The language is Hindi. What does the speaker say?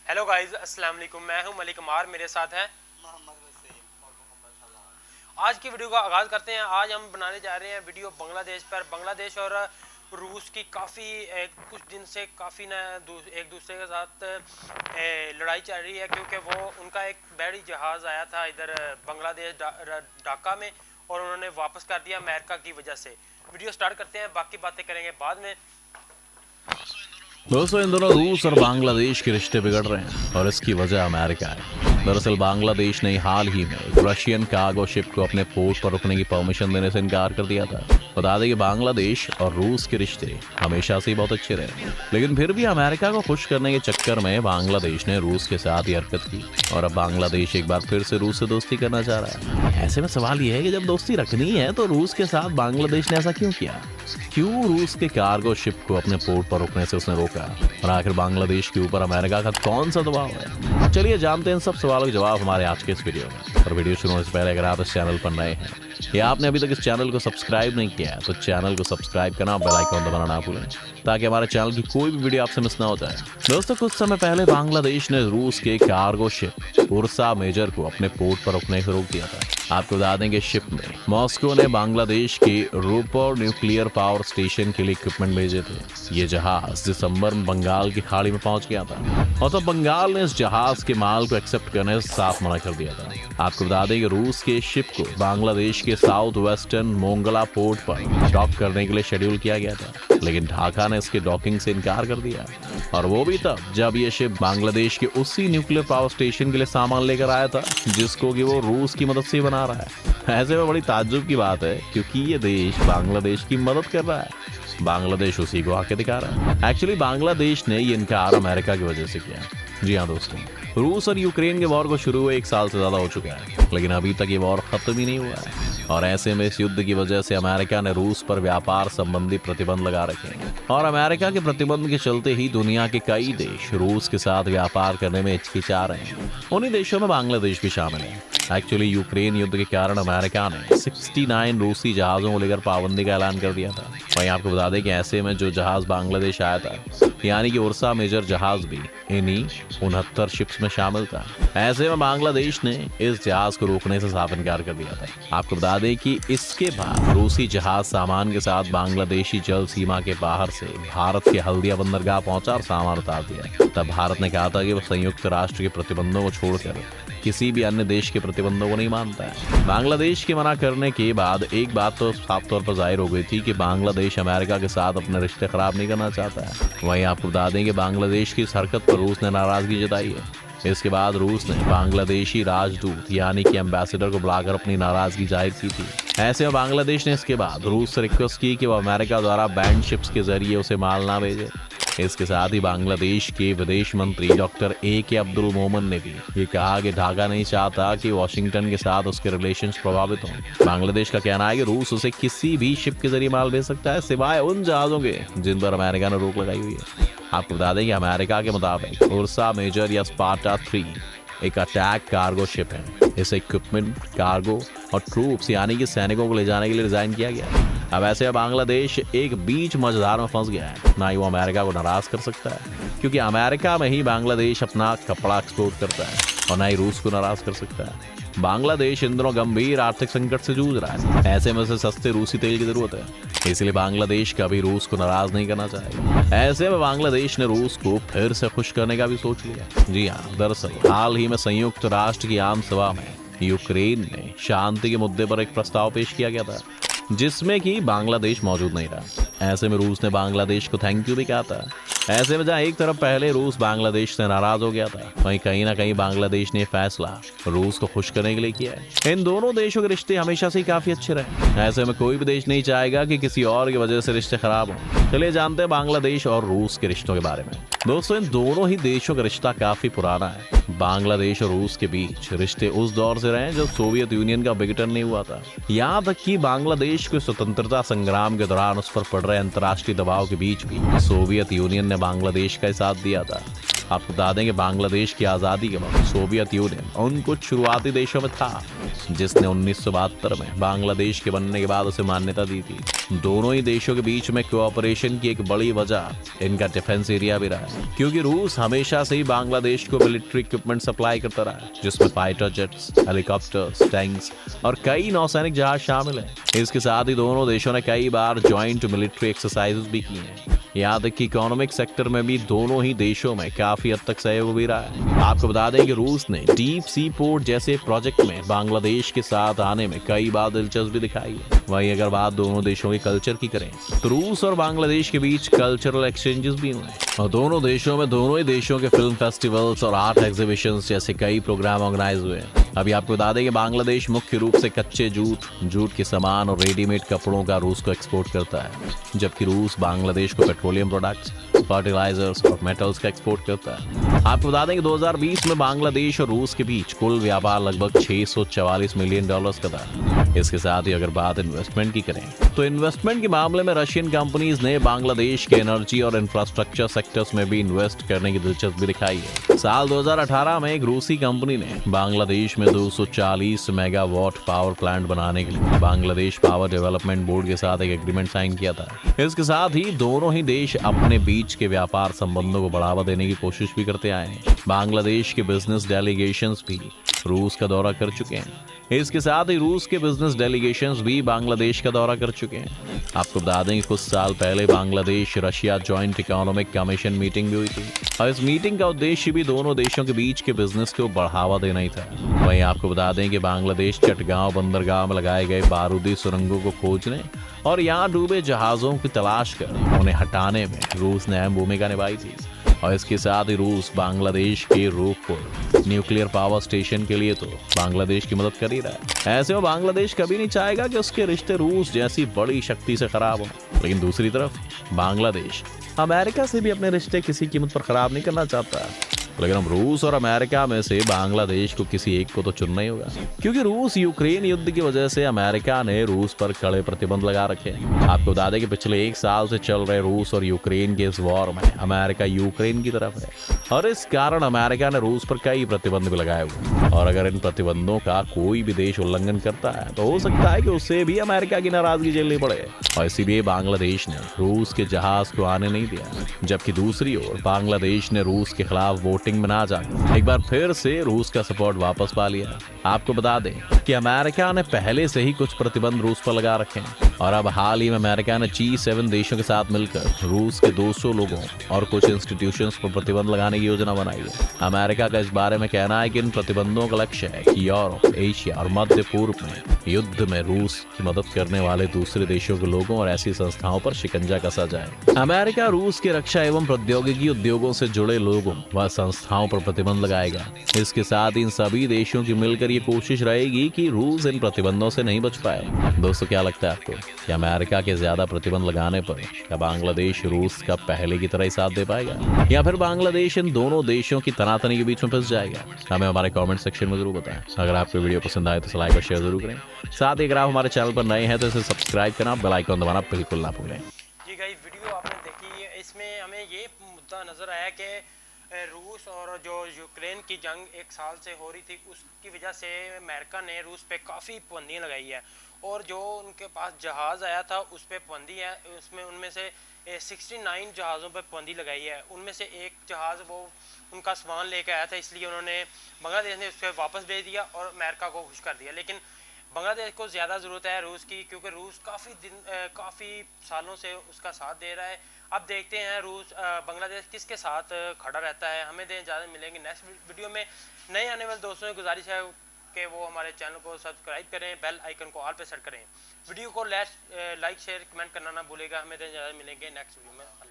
हेलो गाइस, अस्सलाम वालेकुम। मैं हूं मलिक अमार, मेरे साथ है मोहम्मद वसीम और मोहम्मद सलाम। आज की वीडियो का आगाज़ करते हैं। आज हम बनाने जा रहे हैं वीडियो बांग्लादेश पर। बांग्लादेश और रूस की काफ़ी कुछ दिन से काफ़ी एक दूसरे के साथ लड़ाई चल रही है, क्योंकि वो उनका एक बहरी जहाज़ आया था इधर बांग्लादेश ढाका में, और उन्होंने वापस कर दिया अमेरिका की वजह से। वीडियो स्टार्ट करते हैं, बाकी बातें करेंगे बाद में। दोस्तों, इन दोनों रूस और बांग्लादेश के रिश्ते बिगड़ रहे हैं और इसकी वजह अमेरिका है। दरअसल बांग्लादेश ने हाल ही में एक रशियन कार्गो शिप को अपने पोर्ट पर रुकने की परमिशन देने से इनकार कर दिया था। बता दें कि बांग्लादेश और रूस के रिश्ते हमेशा से ही बहुत अच्छे रहे, लेकिन फिर भी अमेरिका को खुश करने के चक्कर में बांग्लादेश ने रूस के साथ ये हरकत की और अब बांग्लादेश एक बार फिर से रूस से दोस्ती करना चाह रहा है। ऐसे में सवाल यह है कि जब दोस्ती रखनी है तो रूस के साथ बांग्लादेश ने ऐसा क्यों किया? क्यों रूस के कार्गो शिप को अपने पोर्ट पर रुकने से उसने रोका? और आखिर बांग्लादेश के ऊपर अमेरिका का कौन सा दबाव है? चलिए जानते हैं इन सब सवालों के जवाब हमारे आज के इस वीडियो में। और वीडियो शुरू होने से पहले अगर आप इस चैनल पर नए हैं या आपने अभी तक इस चैनल को सब्सक्राइब नहीं किया है तो चैनल को सब्सक्राइब करना, बेल आइकन दबाना ना भूलें ताकि हमारे चैनल की कोई भी वीडियो आपसे मिस ना हो जाए। दोस्तों, कुछ समय पहले बांग्लादेश ने रूस के कार्गो शिप उर्सा मेजर को अपने पोर्ट पर रुकने से रोक दिया था। आपको बता दें कि शिप में मॉस्को ने बांग्लादेश के रूपोर न्यूक्लियर पावर स्टेशन के लिए इक्विपमेंट भेजे थे। ये जहाज दिसंबर में बंगाल की खाड़ी में पहुंच गया था और तब बंगाल ने इस जहाज के माल को एक्सेप्ट करने से साफ मना कर दिया था। आपको बता दें कि रूस के शिप को बांग्लादेश के साउथ वेस्टर्न मोंगला पोर्ट पर डॉक करने के लिए शेड्यूल किया गया था, लेकिन ढाका ने इसके डॉकिंग से इनकार कर दिया, और वो भी तब जब ये शिप बांग्लादेश के उसी न्यूक्लियर पावर स्टेशन के लिए सामान लेकर आया था जिसको कि वो रूस की मदद से बना रहा है। ऐसे में बड़ी ताज्जुब की बात है, क्योंकि ये देश बांग्लादेश की मदद कर रहा है, बांग्लादेश उसी को आके दिखा रहा है। एक्चुअली बांग्लादेश ने ये इनकार अमेरिका की वजह से किया। जी हाँ दोस्तों, रूस और यूक्रेन के वॉर को शुरू हुए 1 साल से ज्यादा हो चुका है, लेकिन अभी तक ये वॉर खत्म ही नहीं हुआ है। और ऐसे में इस युद्ध की वजह से अमेरिका ने रूस पर व्यापार संबंधी प्रतिबंध लगा रखे हैं, और अमेरिका के प्रतिबंध के चलते ही दुनिया के कई देश रूस के साथ व्यापार करने में हिचकिचा रहे हैं। उन्हीं देशों में बांग्लादेश भी शामिल है। एक्चुअली यूक्रेन युद्ध के कारण अमेरिका ने 69 रूसी जहाजों को लेकर पाबंदी का ऐलान कर दिया था। वहीं आपको बता दें कि ऐसे में जो जहाज बांग्लादेश आया था, यानी कि उर्सा मेजर जहाज भी इन्हीं 69 शिप्स में शामिल था। ऐसे में बांग्लादेश ने इस जहाज को रोकने से साफ इनकार कर दिया था। आपको बता दें कि इसके बाद रूसी जहाज सामान के साथ बांग्लादेशी जल सीमा के बाहर से भारत के हल्दिया बंदरगाह पहुंचा और सामान उतार दिया। तब भारत ने कहा था कि वह संयुक्त राष्ट्र के प्रतिबंधों को छोड़कर किसी भी अन्य देश के प्रतिबंधों को नहीं मानता है। बांग्लादेश के मना करने के बाद एक बात तो साफ तौर पर जाहिर हो गई थी कि बांग्लादेश अमेरिका के साथ अपने रिश्ते खराब नहीं करना चाहता है। वहीं आपको बता दें कि बांग्लादेश की इस हरकत पर रूस ने नाराजगी जताई है। इसके बाद रूस ने बांग्लादेशी राजदूत यानी कि एम्बेसडर को बुलाकर अपनी नाराजगी जाहिर की थी। ऐसे में बांग्लादेश ने इसके बाद रूस से रिक्वेस्ट की कि वो अमेरिका द्वारा बैंड शिप्स के जरिए उसे माल ना भेजे। इसके साथ ही बांग्लादेश के विदेश मंत्री डॉक्टर A.K. अब्दुल मोमन ने भी ये कहा कि ढाका नहीं चाहता कि वॉशिंगटन के साथ उसके रिलेशंस प्रभावित हों। बांग्लादेश का कहना है कि रूस उसे किसी भी शिप के जरिए माल भेज सकता है, सिवाय उन जहाजों के जिन पर अमेरिका ने रोक लगाई हुई है। आपको बता दें कि अमेरिका के मुताबिक उर्सा मेजर या स्पार्टा 3 एक अटैक कार्गो शिप है। इसे इक्विपमेंट, कार्गो और ट्रूप्स यानी कि सैनिकों को ले जाने के लिए डिजाइन किया गया है। अब ऐसे बांग्लादेश एक बीच मझधार में फंस गया है। ना ही वो अमेरिका को नाराज कर सकता है, क्योंकि अमेरिका में ही बांग्लादेश अपना कपड़ा एक्सपोर्ट करता है, और ना ही रूस को नाराज कर सकता है। बांग्लादेश इन दिनों गंभीर आर्थिक संकट से जूझ रहा है। ऐसे में से सस्ते रूसी तेल की जरूरत है, इसलिए बांग्लादेश कभी रूस को नाराज नहीं करना चाहेगा। ऐसे में बांग्लादेश ने रूस को फिर से खुश करने का भी सोच लिया। जी हाँ, दरअसल हाल ही में संयुक्त राष्ट्र की आम सभा में यूक्रेन में शांति के मुद्दे पर एक प्रस्ताव पेश किया गया था, जिसमें कि बांग्लादेश मौजूद नहीं रहा। ऐसे में रूस ने बांग्लादेश को थैंक यू भी कहा था। ऐसे में जहाँ एक तरफ पहले रूस बांग्लादेश से नाराज हो गया था, वहीं कहीं ना कहीं बांग्लादेश ने फैसला रूस को खुश करने के लिए किया है। इन दोनों देशों के रिश्ते हमेशा से ही काफी अच्छे रहे। ऐसे में कोई भी देश नहीं चाहेगा कि किसी और की वजह से रिश्ते खराब हों। चलिए जानते हैं बांग्लादेश और रूस के रिश्तों के बारे में। दोस्तों, इन दोनों ही देशों का रिश्ता काफी पुराना है। बांग्लादेश और रूस के बीच रिश्ते उस दौर से रहे जब सोवियत यूनियन का विघटन नहीं हुआ था। यहाँ तक कि बांग्लादेश के स्वतंत्रता संग्राम के दौरान उस पर पड़ रहे अंतर्राष्ट्रीय दबाव के बीच भी सोवियत यूनियन ने बांग्लादेश का साथ दिया था। आपको बता दें कि बांग्लादेश की आज़ादी के वक्त सोवियत यूनियन उन कुछ शुरुआती देशों में था जिसने 1972 में बांग्लादेश के बनने के बाद उसे मान्यता दी थी। दोनों ही देशों के बीच में कोऑपरेशन की एक बड़ी वजह इनका डिफेंस एरिया भी रहा है, क्योंकि रूस हमेशा से ही बांग्लादेश को मिलिट्री इक्विपमेंट सप्लाई करता रहा है, जिसमें फाइटर जेट्स, हेलीकॉप्टर्स, टैंक्स और कई नौसैनिक जहाज शामिल हैं। इसके साथ ही दोनों देशों ने कई बार ज्वाइंट मिलिट्री एक्सरसाइजेस भी की हैं। यहाँ तक कि इकोनॉमिक सेक्टर में भी दोनों ही देशों में काफी हद तक सहयोग भी रहा है। आपको बता दें कि रूस ने डीप सी पोर्ट जैसे प्रोजेक्ट में बांग्लादेश के साथ आने में कई बार दिलचस्पी दिखाई है। वहीं अगर बात दोनों देशों के कल्चर की करें तो रूस और बांग्लादेश के बीच कल्चरल एक्सचेंजेस भी हुए और दोनों देशों में दोनों ही देशों के फिल्म फेस्टिवल्स और आर्ट एग्जीबिशंस जैसे कई प्रोग्राम ऑर्गेनाइज हुए हैं। अभी आपको बता दें कि बांग्लादेश मुख्य रूप से कच्चे जूट के सामान और रेडीमेड कपड़ों का रूस को एक्सपोर्ट करता है, जबकि रूस बांग्लादेश को पेट्रोलियम प्रोडक्ट्स, फर्टिलाइजर्स और मेटल्स का एक्सपोर्ट करता है। आपको बता दें कि 2020 में बांग्लादेश और रूस के बीच कुल व्यापार लगभग $644 मिलियन का था। इसके साथ ही अगर बात इन्वेस्टमेंट की करें तो इन्वेस्टमेंट के मामले में रशियन कंपनीज ने बांग्लादेश के एनर्जी और इंफ्रास्ट्रक्चर सेक्टर्स में भी इन्वेस्ट करने की दिलचस्पी दिखाई है। साल 2018 में एक रूसी कंपनी ने बांग्लादेश में 240 मेगावाट पावर प्लांट बनाने के लिए बांग्लादेश पावर डेवलपमेंट बोर्ड के साथ एक एग्रीमेंट साइन किया था। इसके साथ ही दोनों ही देश अपने बीच के व्यापार संबंधों को बढ़ावा देने की कोशिश भी करते आए हैं। बांग्लादेश के बिजनेस डेलीगेशंस भी रूस का दौरा कर चुके हैं। इसके साथ ही रूस के बिजनेस डेलीगेशंस भी बांग्लादेश का दौरा कर चुके हैं। आपको बता दें कि कुछ साल पहले Bangladesh Russia joint economic commission meeting भी हुई थी और इस मीटिंग का उद्देश्य भी दोनों देशों के बीच के बिजनेस को बढ़ावा देना ही था। वहीं आपको बता दें कि बांग्लादेश चटगांव बंदरगाह में लगाए गए बारूदी सुरंगों को खोजने और यहाँ डूबे जहाजों की तलाश कर उन्हें हटाने में रूस ने अहम भूमिका निभाई थी और इसके साथ ही रूस बांग्लादेश के रूपपुर न्यूक्लियर पावर स्टेशन के लिए तो बांग्लादेश की मदद कर ही रहा है। ऐसे में बांग्लादेश कभी नहीं चाहेगा कि उसके रिश्ते रूस जैसी बड़ी शक्ति से खराब हो, लेकिन दूसरी तरफ बांग्लादेश अमेरिका से भी अपने रिश्ते किसी कीमत पर खराब नहीं करना चाहता। लेकिन हम रूस और अमेरिका में से बांग्लादेश को किसी एक को तो चुनना ही होगा, क्योंकि रूस यूक्रेन युद्ध की वजह से अमेरिका ने रूस पर कड़े प्रतिबंध लगा रखे हैं। आपको बता दें कि पिछले 1 साल से चल रहे रूस और यूक्रेन के इस वॉर में अमेरिका यूक्रेन की तरफ है और इस कारण अमेरिका ने रूस पर कई प्रतिबंध भी लगाए हुए और अगर इन प्रतिबंधों का कोई भी देश उल्लंघन करता है तो हो सकता है कि उसे भी अमेरिका की नाराजगी झेलनी पड़े और इसीलिए बांग्लादेश ने रूस के जहाज को आने नहीं दिया, जबकि दूसरी ओर बांग्लादेश ने रूस के खिलाफ वोटिंग में ना जाकर एक बार फिर से रूस का सपोर्ट वापस पा लिया। आपको बता दें कि अमेरिका ने पहले से ही कुछ प्रतिबंध रूस पर लगा रखे हैं और अब हाल ही में अमेरिका ने G7 देशों के साथ मिलकर रूस के 200 लोगों और कुछ इंस्टीट्यूशंस पर प्रतिबंध लगाने की योजना बनाई है। अमेरिका का इस बारे में कहना है कि इन प्रतिबंधों का लक्ष्य है कि यूरोप, एशिया और मध्य पूर्व में युद्ध में रूस की मदद करने वाले दूसरे देशों के लोगों और ऐसी संस्थाओं पर शिकंजा कसा जाए। अमेरिका रूस के रक्षा एवं प्रौद्योगिकी उद्योगों से जुड़े लोगों व संस्थाओं पर प्रतिबंध लगाएगा। इसके साथ इन सभी देशों की मिलकर ये कोशिश रहेगी कि रूस इन प्रतिबंधों से नहीं बच पाए। दोस्तों, क्या लगता है आपको कि अमेरिका के ज्यादा प्रतिबंध लगाने पर क्या बांग्लादेश रूस का पहले की तरह ही साथ दे पाएगा या फिर बांग्लादेश इन दोनों देशों की तनातनी के बीच में फंस जाएगा? हमें हमारे कमेंट सेक्शन में जरूर बताएं। अगर आपको वीडियो पसंद आए तो लाइक और शेयर जरूर करें। साथ ही अगर आप हमारे चैनल पर नए हैं तो इसे सब्सक्राइब करना, बेल आइकन दबाना बिल्कुल ना भूलें। जी गाइस, वीडियो आपने देखी, इसमें हमें ये मुद्दा नज़र आया कि रूस और जो यूक्रेन की जंग 1 साल से हो रही थी उसकी वजह से अमेरिका ने रूस पे काफ़ी पाबंदियाँ लगाई है और जो उनके पास जहाज़ आया था उस पर पाबंदी है। उसमें उनमें से 69 जहाज़ों पर पाबंदी लगाई है। उनमें से एक जहाज़ वो उनका सामान लेके आया था, इसलिए उन्होंने बांग्लादेश ने उसको वापस भेज दिया और अमेरिका को खुश कर दिया। लेकिन बांग्लादेश को ज़्यादा ज़रूरत है रूस की, क्योंकि रूस काफ़ी सालों से उसका साथ दे रहा है। अब देखते हैं रूस बांग्लादेश किसके साथ खड़ा रहता है। हमें दें ज़्यादा मिलेंगे नेक्स्ट वीडियो में। नए आने वाले दोस्तों की गुजारिश है कि वो हमारे चैनल को सब्सक्राइब करें, बेल आइकन को ऑल पे सेट करें, वीडियो को लाइक शेयर कमेंट करना ना भूलेगा। हमें दें ज़्यादा मिलेंगे नेक्स्ट वीडियो में।